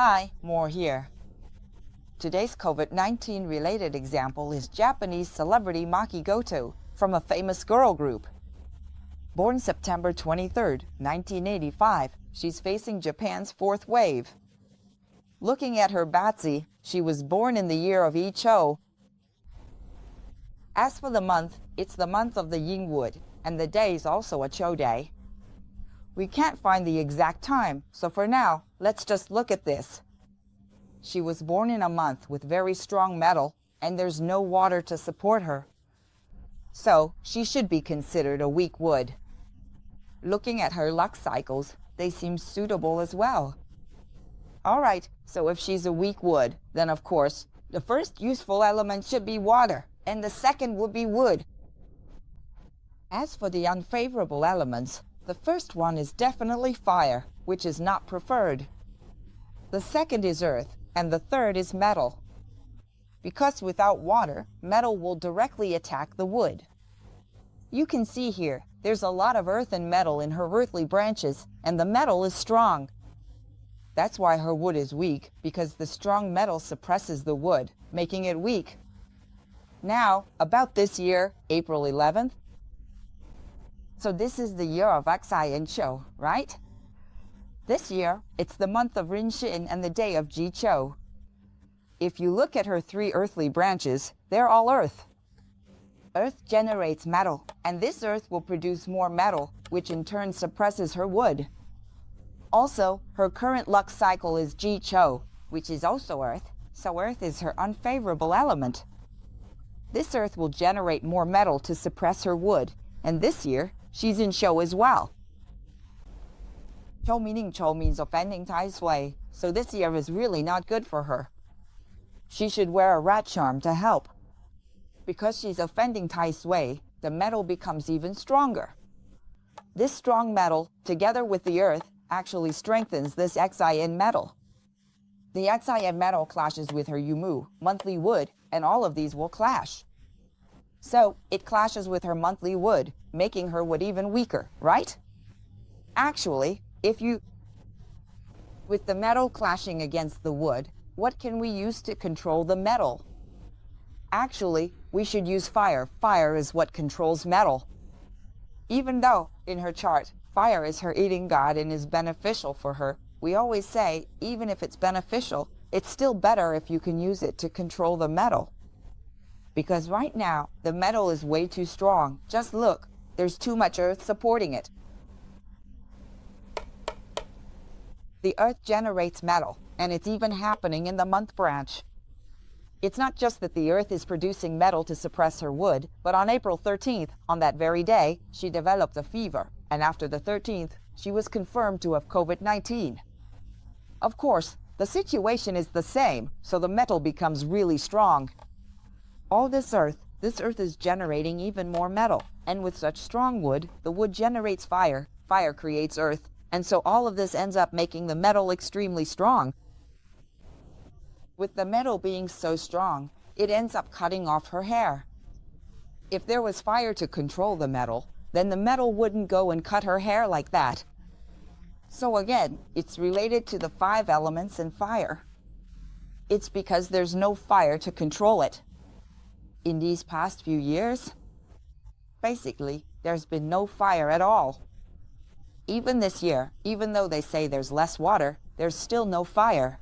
Hi, more here. Today's COVID-19 related example is Japanese celebrity Maki Goto from a famous girl group. Born September 23, 1985, she's facing Japan's fourth wave. Looking at her batsi, she was born in the year of Icho. As for the month, it's the month of the yin wood, and the day is also a Cho day. We can't find the exact time, so for now, let's just look at this. She was born in a month with very strong metal, and there's no water to support her. So, she should be considered a weak wood. Looking at her luck cycles, they seem suitable as well. Alright, so if she's a weak wood, then of course, the first useful element should be water, and the second would be wood. As for the unfavorable elements, the first one is definitely fire, which is not preferred. The second is earth, and the third is metal. Because without water, metal will directly attack the wood. You can see here, there's a lot of earth and metal in her earthly branches, and the metal is strong. That's why her wood is weak, because the strong metal suppresses the wood, making it weak. Now, about this year, April 11th, so this is the year of Aksai and Cho, right? This year, it's the month of Rinshin and the day of Jicho. If you look at her three earthly branches, they're all earth. Earth generates metal, and this earth will produce more metal, which in turn suppresses her wood. Also, her current luck cycle is Jicho, which is also earth, so earth is her unfavorable element. This earth will generate more metal to suppress her wood, and this year, she's in Cho as well. Cho means offending Tai Sui, so this year is really not good for her. She should wear a rat charm to help. Because she's offending Tai Sui, the metal becomes even stronger. This strong metal, together with the earth, actually strengthens this XIN metal. The XIN metal clashes with her Yumu, monthly wood, and all of these will clash. So, it clashes with her monthly wood, making her wood even weaker, right? Actually, with the metal clashing against the wood, what can we use to control the metal? Actually, we should use fire. Fire is what controls metal. Even though, in her chart, fire is her eating god and is beneficial for her, we always say, even if it's beneficial, it's still better if you can use it to control the metal. Because right now, the metal is way too strong. Just look, there's too much earth supporting it. The earth generates metal, and it's even happening in the month branch. It's not just that the earth is producing metal to suppress her wood, but on April 13th, on that very day, she developed a fever, and after the 13th, she was confirmed to have COVID-19. Of course, the situation is the same, so the metal becomes really strong. All this earth is generating even more metal, and with such strong wood, the wood generates fire, fire creates earth, and so all of this ends up making the metal extremely strong. With the metal being so strong, it ends up cutting off her hair. If there was fire to control the metal, then the metal wouldn't go and cut her hair like that. So again, it's related to the 5 elements and fire. It's because there's no fire to control it. In these past few years, basically, there's been no fire at all. Even this year, even though they say there's less water, there's still no fire.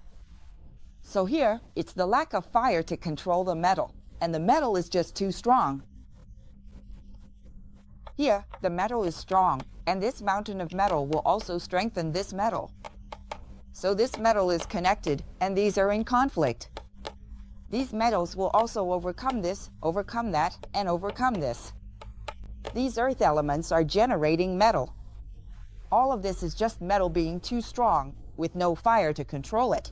So here, it's the lack of fire to control the metal, and the metal is just too strong. Here, the metal is strong, and this mountain of metal will also strengthen this metal. So this metal is connected, and these are in conflict. These metals will also overcome this, overcome that, and overcome this. These earth elements are generating metal. All of this is just metal being too strong, with no fire to control it.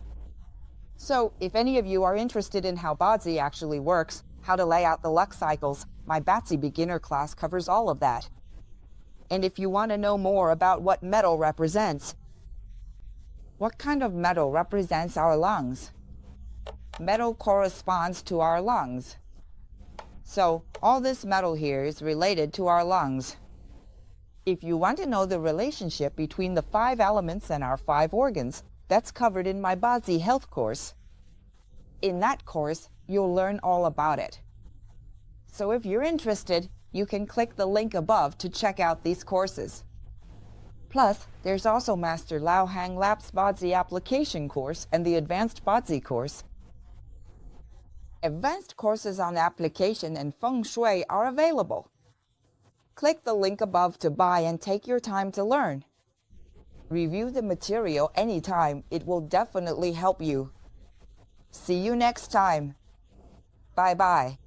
So, if any of you are interested in how Bazi actually works, how to lay out the luck cycles, my Bazi beginner class covers all of that. And if you want to know more about what metal represents, what kind of metal represents our lungs? Metal corresponds to our lungs. So, all this metal here is related to our lungs. If you want to know the relationship between the 5 elements and our 5 organs, That's covered in my Bazi health course. In that course, you'll learn all about it. So if you're interested, you can click the link above to check out these courses. Plus, there's also Master Lao Hang Lap's Bazi application course and the Advanced Bazi course. Advanced courses on application and feng shui are available. Click the link above to buy and take your time to learn. Review the material anytime. It will definitely help you. See you next time. Bye-bye.